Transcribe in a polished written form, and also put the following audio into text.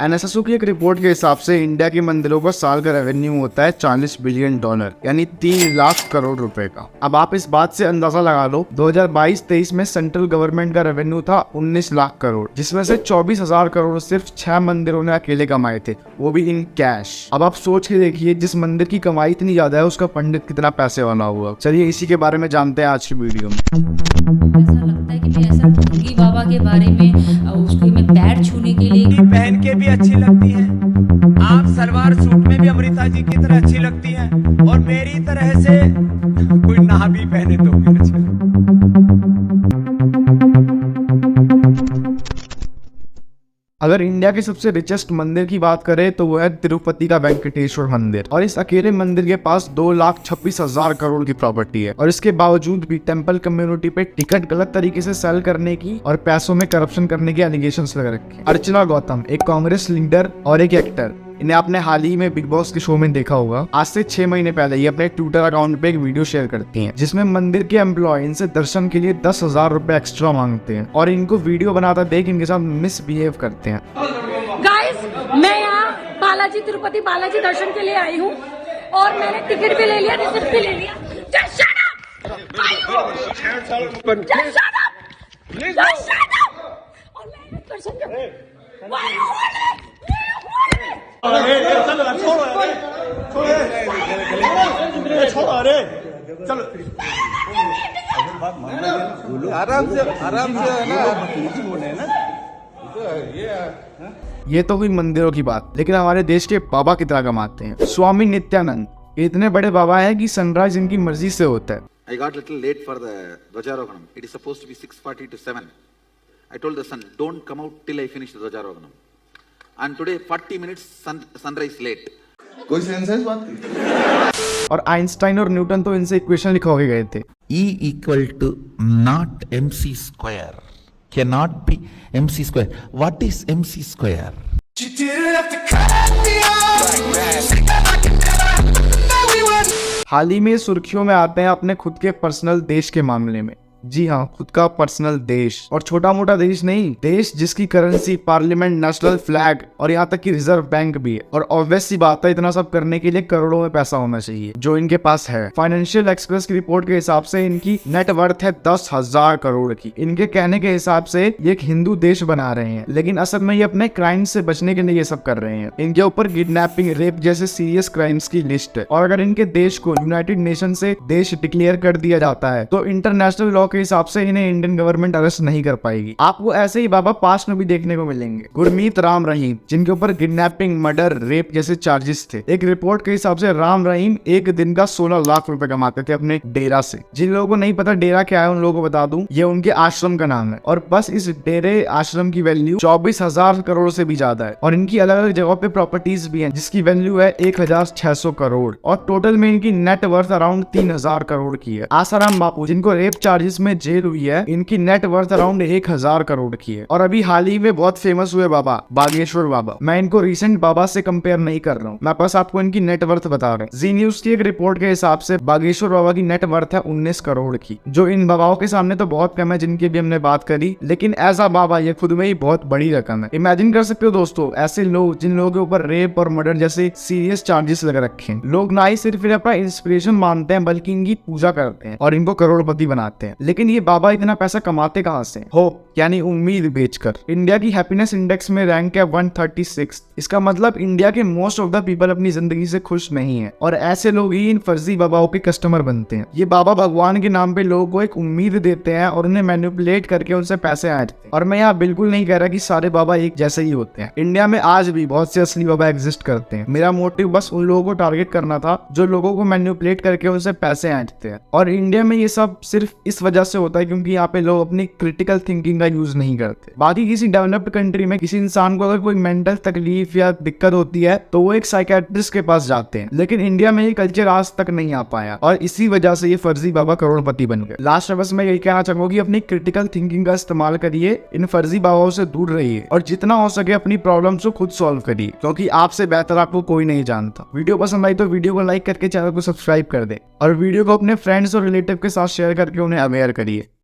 NSSO की एक report के हिसाब से इंडिया के मंदिरों का साल का रेवेन्यू होता है $40 बिलियन, यानी 3 लाख करोड़ रुपए का। अब आप इस बात से अंदाजा लगा लो 2022-23 में सेंट्रल गवर्नमेंट का रेवेन्यू था 19 लाख करोड़, जिसमें से 24,000 करोड़ सिर्फ 6 मंदिरों ने अकेले कमाए थे, वो भी इन कैश। अब आप सोच के देखिए, जिस मंदिर की कमाई इतनी ज्यादा है उसका पंडित कितना पैसे वाला हुआ। चलिए इसी के बारे में जानते हैं आज की वीडियो में। ऐसा लगता है कि मैं ऐसा भोगी बाबा के बारे में उसको मैं पैर छूने के लिए पहन के भी अच्छी लगती है, आप सलवार सूट में भी अमृता जी की तरह अच्छी लगती हैं, और मेरी तरह से कोई ना भी पहने तो भी अच्छी लगती है। अगर इंडिया के सबसे रिचेस्ट मंदिर की बात करें तो वो है तिरुपति का वेंकटेश्वर मंदिर, और इस अकेले मंदिर के पास 2,26,000 करोड़ की प्रॉपर्टी है। और इसके बावजूद भी टेंपल कम्युनिटी पे टिकट गलत तरीके से सेल करने की और पैसों में करप्शन करने के एलिगेशंस लग रखे। अर्चना गौतम एक कांग्रेस लीडर और एक एक्टर, इन्हें आपने हाल ही में बिग बॉस के शो में देखा होगा। आज से 6 महीने पहले ये अपने ट्विटर अकाउंट पे एक वीडियो शेयर करती हैं, जिसमें मंदिर के एम्प्लॉय इनसे दर्शन के लिए 10,000 रुपए एक्स्ट्रा मांगते हैं और इनको वीडियो बनाता देख इनके साथ मिसबिहेव करते हैं। गाइस, मैं यहाँ बालाजी तिरुपति बालाजी दर्शन के लिए आई हूँ और मैंने टिकट भी ले लिया, रिसिप्ट भी ले लिया। Just shut up! Just shut up! Just shut up! और मैंने दर्शन किया। Why you hold it? ये तो हुई मंदिरों की बात, लेकिन हमारे देश के बाबा कितना कमाते हैं। स्वामी नित्यानंद ये इतने बड़े बाबा हैं कि सनराइज इनकी मर्जी से होता है। I got little late for the Dwajaroganam. It is supposed to be 6:40 to 7. I told the son, don't come out till I finish the Dwajaroganam. And today 40 minutes sunrise late. कोई sense है इस बात की? और Einstein और Newton तो इनसे equation लिखवाए गए थे। E equal to not mc square cannot be mc square. What is mc square? हाल ही में सुर्खियों में आते हैं अपने खुद के पर्सनल देश के मामले में। जी हाँ, खुद का पर्सनल देश, और छोटा मोटा देश नहीं, देश जिसकी करेंसी, पार्लियामेंट, नेशनल फ्लैग और यहाँ तक कि रिजर्व बैंक भी है। और ऑब्वियस सी बात है, इतना सब करने के लिए करोड़ों में पैसा होना चाहिए, जो इनके पास है। फाइनेंशियल एक्सप्रेस की रिपोर्ट के हिसाब से इनकी नेट वर्थ है 10,000 करोड़ की। इनके कहने के हिसाब से ये एक हिंदू देश बना रहे हैं, लेकिन असल में ये अपने क्राइम से बचने के लिए ये सब कर रहे हैं। इनके ऊपर किडनैपिंग, रेप जैसे सीरियस क्राइम्स की लिस्ट है, और अगर इनके देश को यूनाइटेड नेशन से देश डिक्लेयर कर दिया जाता है तो इंटरनेशनल लॉ के हिसाब से इन्हें इंडियन गवर्नमेंट अरेस्ट नहीं कर पाएगी। आपको ऐसे ही बाबा पास्ट में भी देखने को मिलेंगे। गुरमीत राम रहीम, जिनके ऊपर किडनैपिंग, मर्डर, रेप जैसे चार्जेस थे। एक रिपोर्ट के हिसाब से राम रहीम एक दिन का 16 लाख रुपए कमाते थे अपने डेरा से। जिन लोगों को नहीं पता डेरा क्या है, उन लोगों को बता दूं, ये उनके आश्रम का नाम है। और बस इस डेरे आश्रम की वैल्यू 24,000 करोड़ से भी ज्यादा है, और इनकी अलग अलग जगहों पे प्रॉपर्टीज भी हैं, जिसकी वैल्यू है 1,600 करोड़, और टोटल में इनकी नेट वर्थ अराउंड 3,000 करोड़ की है। आसाराम बापू, जिनको रेप चार्जेस में जेल हुई है, इनकी नेट वर्थ अराउंड 1,000 करोड़ की है। और अभी हाल ही में बहुत फेमस हुए बाबा बागेश्वर बाबा, मैं इनको रिसेंट बाबा से कंपेयर नहीं कर रहा हूँ, मैं बस आपको इनकी नेट वर्थ बता रहा हूँ। जी न्यूज की एक रिपोर्ट के हिसाब से बागेश्वर बाबा की नेट वर्थ है 19 करोड़ की, जो इन बाबाओं के सामने तो बहुत कम है, जिनकी भी हमने बात करी, लेकिन एज अ बाबा ये खुद में ही बहुत बड़ी रकम है। इमेजिन कर सकते हो दोस्तों, ऐसे लोग जिन लोगों के ऊपर रेप और मर्डर जैसे सीरियस चार्जेस लग रखे हैं, लोग ना ही सिर्फ अपना इंस्पिरेशन मानते हैं, बल्कि इनकी पूजा करते हैं और इनको करोड़पति बनाते हैं। लेकिन ये बाबा इतना पैसा कमाते कहां से? होप यानी उम्मीद बेचकर। इंडिया की हैप्पीनेस इंडेक्स में रैंक है 136। इसका मतलब इंडिया के मोस्ट ऑफ द पीपल अपनी जिंदगी से खुश नहीं है, और ऐसे लोग ही इन फर्जी बाबाओं के कस्टमर बनते हैं। ये बाबा भगवान के नाम पे लोगों को एक उम्मीद देते हैं और उन्हें मैनिपुलेट करके उनसे पैसे ऐंठते हैं। और मैं यहाँ बिल्कुल नहीं कह रहा कि सारे बाबा एक जैसे ही होते हैं। इंडिया में आज भी बहुत से असली बाबा एग्जिस्ट करते हैं। मेरा मोटिव बस उन लोगों को टारगेट करना था जो लोगों को मैनिपुलेट करके उनसे पैसे ऐंठते हैं। और इंडिया में ये सब सिर्फ इस वजह से होता है क्योंकि यहाँ पे लोग अपनी क्रिटिकल थिंकिंग का यूज नहीं करते। बाकी किसी डेवलप्ड कंट्री में किसी इंसान को अगर कोई मेंटल तकलीफ या दिक्कत होती है तो वो एक साइकियाट्रिस्ट के पास जाते हैं, लेकिन इंडिया में ये कल्चर आज तक नहीं आ पाया, और इसी वजह से ये फर्जी बाबा करोड़पति बन गए। लास्ट में बस मैं यही कहना चाहूंगा कि अपनी क्रिटिकल थिंकिंग का इस्तेमाल करिए, इन फर्जी बाबाओं से दूर रहिए, और जितना हो सके अपनी प्रॉब्लम्स को खुद सॉल्व करिए, क्योंकि आपसे बेहतर आपको कोई नहीं जानता। वीडियो पसंद आई तो वीडियो को लाइक करके चैनल को सब्सक्राइब कर दे, और वीडियो को अपने फ्रेंड्स और रिलेटिव के साथ शेयर करके उन्हें अवेयर करिए।